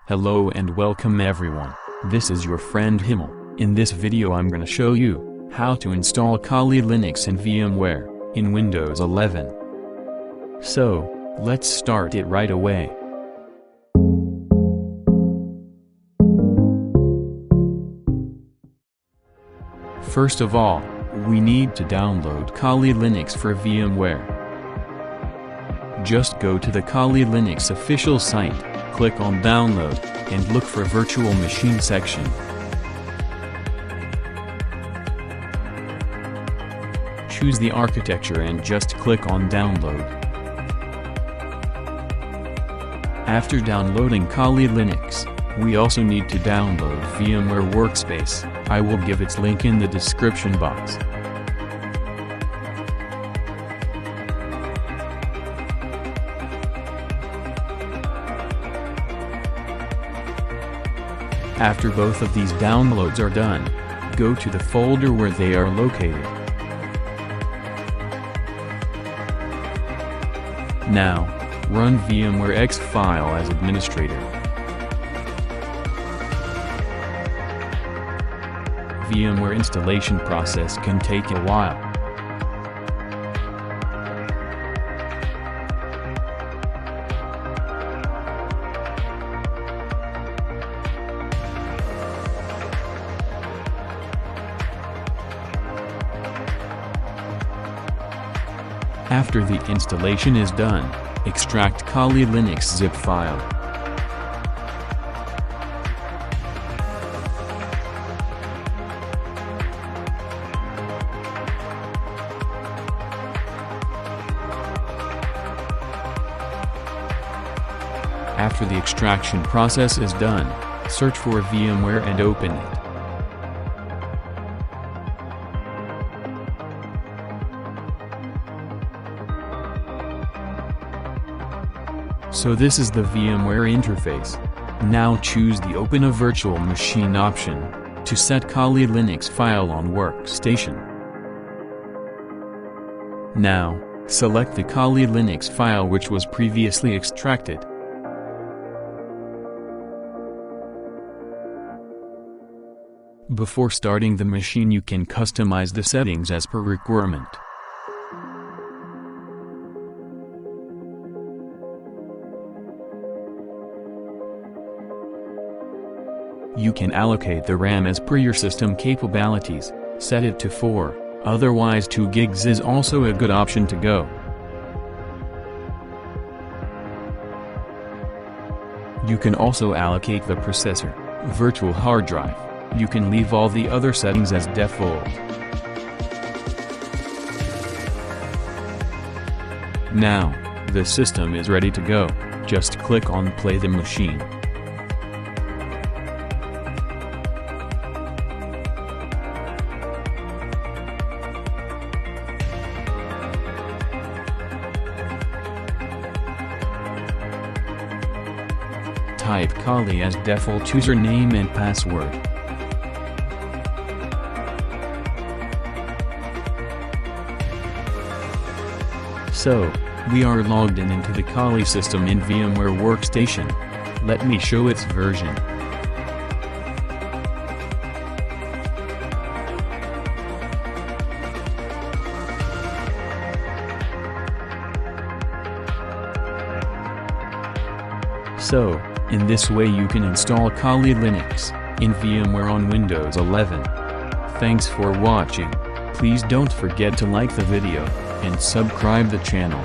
Hello and welcome everyone, this is your friend Himal. In this video I'm gonna show you how to install Kali Linux and VMware in Windows 11. So, let's start it right away. First of all, we need to download Kali Linux for VMware. Just go to the Kali Linux official site, click on Download, and look for Virtual Machine section. Choose the architecture and just click on Download. After downloading Kali Linux, we also need to download VMware Workspace. I will give its link in the description box. After both of these downloads are done, go to the folder where they are located. Now, run VMware X file as administrator. VMware installation process can take a while. After the installation is done, extract Kali Linux zip file. After the extraction process is done, search for VMware and open it. So this is the VMware interface. Now choose the Open a Virtual Machine option to set Kali Linux file on Workstation. Now, select the Kali Linux file which was previously extracted. Before starting the machine you can customize the settings as per requirement. You can allocate the RAM as per your system capabilities, set it to 4, otherwise 2 gigs is also a good option to go. You can also allocate the processor, virtual hard drive. You can leave all the other settings as default. Now, the system is ready to go, just click on Play the machine. Type Kali as default username and password. So, we are logged in into the Kali system in VMware Workstation. Let me show its version. So, in this way you can install Kali Linux in VMware on Windows 11. Thanks for watching. Please don't forget to like the video and subscribe the channel.